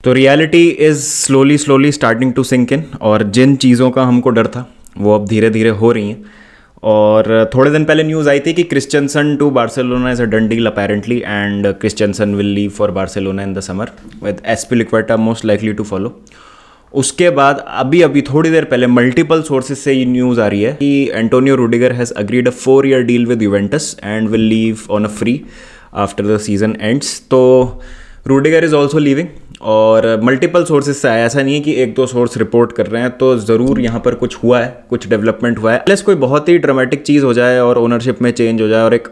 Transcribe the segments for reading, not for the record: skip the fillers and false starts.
तो reality is slowly slowly starting to sink in, और जिन चीज़ों का हमको डर था वो अब धीरे धीरे हो रही हैं। और थोड़े दिन पहले न्यूज़ आई थी कि Christensen to Barcelona is a done deal apparently, and Christensen will leave for Barcelona in the summer with Azpilicueta most likely to follow. उसके बाद अभी अभी थोड़ी देर पहले मल्टीपल सोर्सेज से ये न्यूज़ आ रही है कि Antonio Rudiger has agreed a 4-year deal with Juventus and will leave on a free after the season ends. तो रूडिगर इज़ ऑल्सो लीविंग, और मल्टीपल सोर्सेज से आया, ऐसा नहीं है कि एक दो सोर्स रिपोर्ट कर रहे हैं, तो ज़रूर यहाँ पर कुछ हुआ है, कुछ डेवलपमेंट हुआ है। प्लस कोई बहुत ही ड्रामेटिक चीज़ हो जाए और ओनरशिप में चेंज हो जाए और एक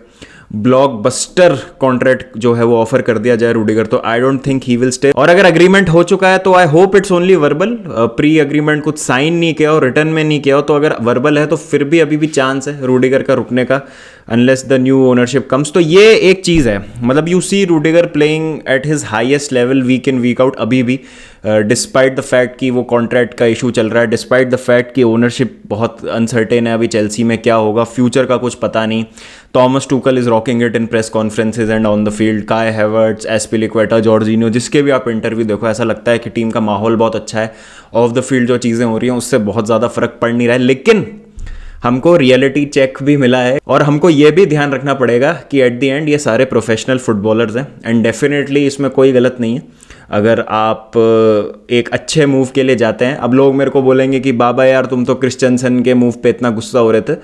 ब्लॉकबस्टर कॉन्ट्रैक्ट जो है वो ऑफर कर दिया जाए रूडिगर, तो I don't think he will stay. और अगर अग्रीमेंट हो चुका है तो I hope it's only verbal, pre agreement कुछ साइन नहीं किया और रिटर्न में नहीं किया हो, तो अगर वर्बल है तो फिर भी अभी भी चांस है रूडिगर का रुकने का, unless the new ownership comes. तो ये एक चीज़ है, मतलब you see Rudiger playing at his highest level week in week out अभी भी, डिस्पाइट द फैक्ट कि वो कॉन्ट्रैक्ट का इशू चल रहा है, डिस्पाइट द फैक्ट कि ओनरशिप बहुत अनसर्टेन है अभी चेल्सी में, क्या होगा फ्यूचर का कुछ पता नहीं। Thomas Tuchel is rocking it in press conferences and on the field. Kai Havertz, Azpilicueta, Jorginho, जिसके भी आप इंटरव्यू देखो ऐसा लगता है कि टीम का माहौल बहुत अच्छा है। ऑफ द फील्ड जो चीज़ें हो रही हैं उससे बहुत ज़्यादा फर्क पड़ नहीं रहा है, लेकिन हमको रियलिटी चेक भी मिला है और हमको ये भी ध्यान रखना पड़ेगा कि एट द एंड ये सारे प्रोफेशनल फुटबॉलर्स हैं, एंड डेफिनेटली इसमें कोई गलत नहीं है अगर आप एक अच्छे मूव के लिए जाते हैं। अब लोग मेरे को बोलेंगे कि बाबा यार तुम तो क्रिश्चियनसन के मूव पे इतना गुस्सा हो रहे थे।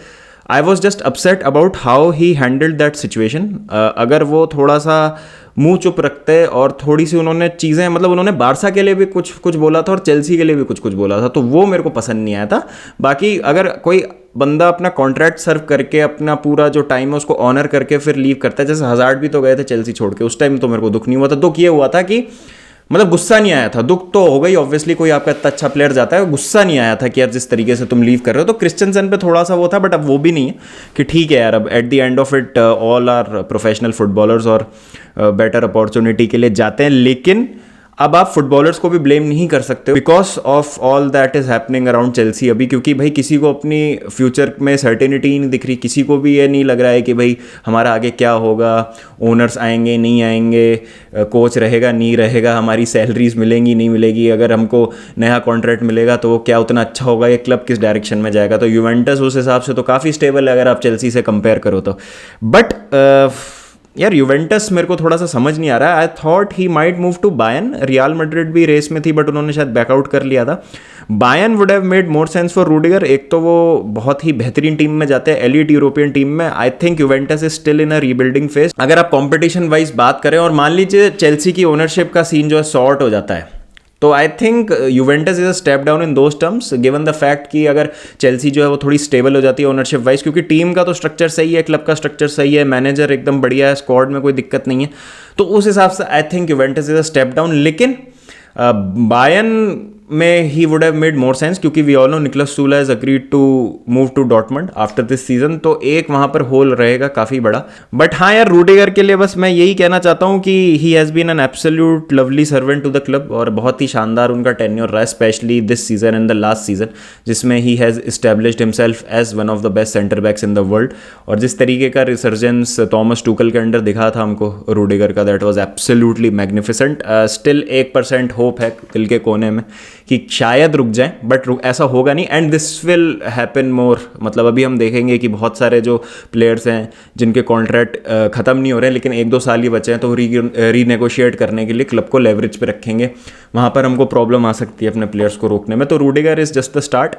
I was just upset about how he handled that situation. अगर वो थोड़ा सा मुंह चुप रखते और थोड़ी सी उन्होंने चीज़ें, मतलब उन्होंने बारसा के लिए भी कुछ कुछ बोला था और चेल्सी के लिए भी कुछ कुछ बोला था, तो वो मेरे को पसंद नहीं आया था। बाकी अगर कोई बंदा अपना कॉन्ट्रैक्ट सर्व करके अपना पूरा जो टाइम है उसको ऑनर करके फिर लीव करता है, जैसे हज़ार्ड भी तो गए थे चेल्सी छोड़ के, उस टाइम तो मेरे को दुख नहीं हुआ था। दुख ये हुआ था कि मतलब गुस्सा नहीं आया था, दुख तो हो गई ऑब्वियसली, कोई आपका इतना अच्छा प्लेयर जाता है, गुस्सा नहीं आया था कि यार जिस तरीके से तुम लीव कर रहे हो। तो क्रिश्चियनसन पे थोड़ा सा वो था, बट अब वो भी नहीं है कि ठीक है यार, अब at the end of it all are professional footballers और बेटर अपॉर्चुनिटी के लिए जाते हैं। लेकिन अब आप फुटबॉलर्स को भी ब्लेम नहीं कर सकते because of all that is happening around Chelsea अभी, क्योंकि भाई किसी को अपनी फ्यूचर में सर्टेनिटी ही नहीं दिख रही, किसी को भी ये नहीं लग रहा है कि भाई हमारा आगे क्या होगा, ओनर्स आएंगे नहीं आएंगे, कोच रहेगा नहीं रहेगा, हमारी सैलरीज मिलेंगी नहीं मिलेगी, अगर हमको नया कॉन्ट्रैक्ट मिलेगा तो वो क्या उतना अच्छा होगा, ये क्लब किस डायरेक्शन में जाएगा। तो यूवेंटस उस हिसाब से तो काफ़ी स्टेबल है अगर आप चेल्सी से कंपेयर करो तो। बट यार यूवेंटस मेरे को थोड़ा सा समझ नहीं आ रहा है। I thought he might move to Bayern, Real Madrid भी रेस में थी बट उन्होंने शायद बैकआउट कर लिया था। Bayern would have made more sense for Rudiger, एक तो वो बहुत ही बेहतरीन टीम में जाते हैं, एलीट यूरोपियन टीम में। आई think Juventus is still in a rebuilding phase. अगर आप कॉम्पिटिशन वाइज बात करें और मान लीजिए चेल्सी की ओनरशिप का सीन जो है सॉर्ट हो जाता है, तो आई think Juventus is a step down in those terms, given the fact कि अगर चेल्सी जो है वो थोड़ी स्टेबल हो जाती है ओनरशिप वाइज, क्योंकि टीम का तो स्ट्रक्चर सही है, क्लब का स्ट्रक्चर सही है, मैनेजर एकदम बढ़िया है, स्क्वाड में कोई दिक्कत नहीं है, तो उस हिसाब से I think Juventus is a step down. लेकिन बायर्न में ही would have made more sense, क्योंकि we all know Niklas Sule has agreed to move to Dortmund after this season, तो एक वहां पर होल रहेगा काफी बड़ा। बट हाँ यार, रूडिगर के लिए बस मैं यही कहना चाहता हूँ कि he has been an absolute lovely servant to the club, और बहुत ही शानदार उनका टेन्योर रहा है, specially this season and the last season, जिसमें he has established himself as one of the best centre backs in the world. और जिस तरीके का रिसर्जेंस थॉमस टूकल के अंडर दिखा था हमको रूडिगर का, that was absolutely magnificent. Still 1% hope है दिल के कोने में कि शायद रुक जाए, बट ऐसा होगा नहीं, एंड दिस विल हैपन मोर। मतलब अभी हम देखेंगे कि बहुत सारे जो प्लेयर्स हैं जिनके कॉन्ट्रैक्ट ख़त्म नहीं हो रहे हैं लेकिन 1-2 साल ही बचे हैं, तो रीनेगोशिएट करने के लिए क्लब को लेवरेज पे रखेंगे, वहाँ पर हमको प्रॉब्लम आ सकती है अपने प्लेयर्स को रोकने में। तो Rudiger is just the start.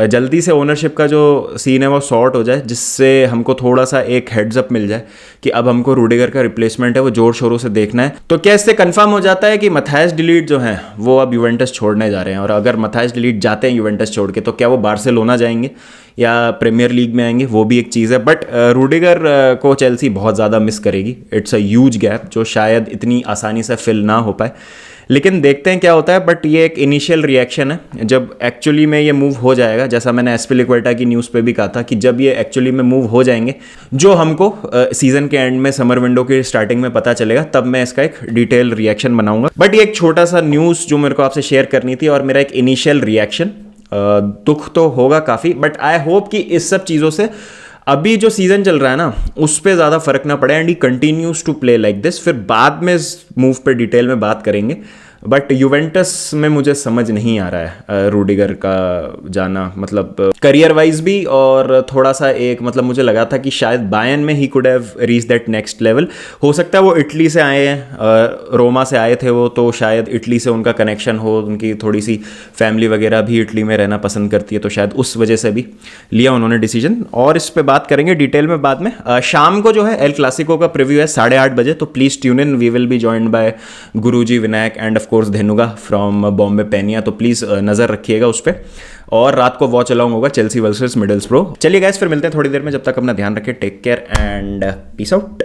जल्दी से ओनरशिप का जो सीन है वो सॉर्ट हो जाए, जिससे हमको थोड़ा सा एक हेड्स अप मिल जाए कि अब हमको रूडिगर का रिप्लेसमेंट है वो जोर शोरों से देखना है। तो क्या इससे कंफर्म हो जाता है कि मैथायस डी लीट जो हैं वो अब यूवेंटस छोड़ने जा रहे हैं, और अगर मैथायस डी लीट जाते हैं यूवेंटस छोड़ के तो क्या वो बार्सिलोना जाएंगे या प्रीमियर लीग में आएंगे, वो भी एक चीज़ है। बट रूडिगर को चेल्सी बहुत ज़्यादा मिस करेगी, इट्स अ ह्यूज गैप जो शायद इतनी आसानी से फिल ना हो पाए, लेकिन देखते हैं क्या होता है। बट ये एक इनिशियल रिएक्शन है, जब एक्चुअली में ये मूव हो जाएगा, जैसा मैंने एस्पिलिक्वेटा की न्यूज़ पे भी कहा था कि जब ये एक्चुअली में मूव हो जाएंगे, जो हमको सीजन के एंड में समर विंडो की स्टार्टिंग में पता चलेगा, तब मैं इसका एक डिटेल रिएक्शन बनाऊंगा। बट ये एक छोटा सा न्यूज़ जो मेरे को आपसे शेयर करनी थी, और मेरा एक इनिशियल रिएक्शन। दुख तो होगा काफ़ी, बट आई होप कि इस सब चीज़ों से अभी जो सीजन चल रहा है ना उस पर ज़्यादा फर्क ना पड़े, and he continues to play like this. फिर बाद में इस मूव पे डिटेल में बात करेंगे। बट यूवेंटस में मुझे समझ नहीं आ रहा है रूडिगर का जाना, मतलब करियर वाइज भी, और थोड़ा सा एक मतलब मुझे लगा था कि शायद बायर्न में he could have reach that next level. हो सकता है वो इटली से आए हैं, रोमा से आए थे वो, तो शायद इटली से उनका कनेक्शन हो, उनकी थोड़ी सी फैमिली वगैरह भी इटली में रहना पसंद करती है, तो शायद उस वजह से भी लिया उन्होंने डिसीजन। और इस पे बात करेंगे डिटेल में बाद में। शाम को जो है एल क्लासिको का प्रीव्यू है 8:30 बजे, तो please tune in. We will be joined by Guruji Vinayak and of course Dhenuga from Bombay Penya, तो प्लीज़ नज़र रखिएगा उस पर। और रात को वॉच अलाउंग होगा चेल्सी वर्सेस मिडलस्ब्रो। चलिए गाइस, फिर मिलते हैं थोड़ी देर में, जब तक अपना ध्यान रखें, take care and peace out.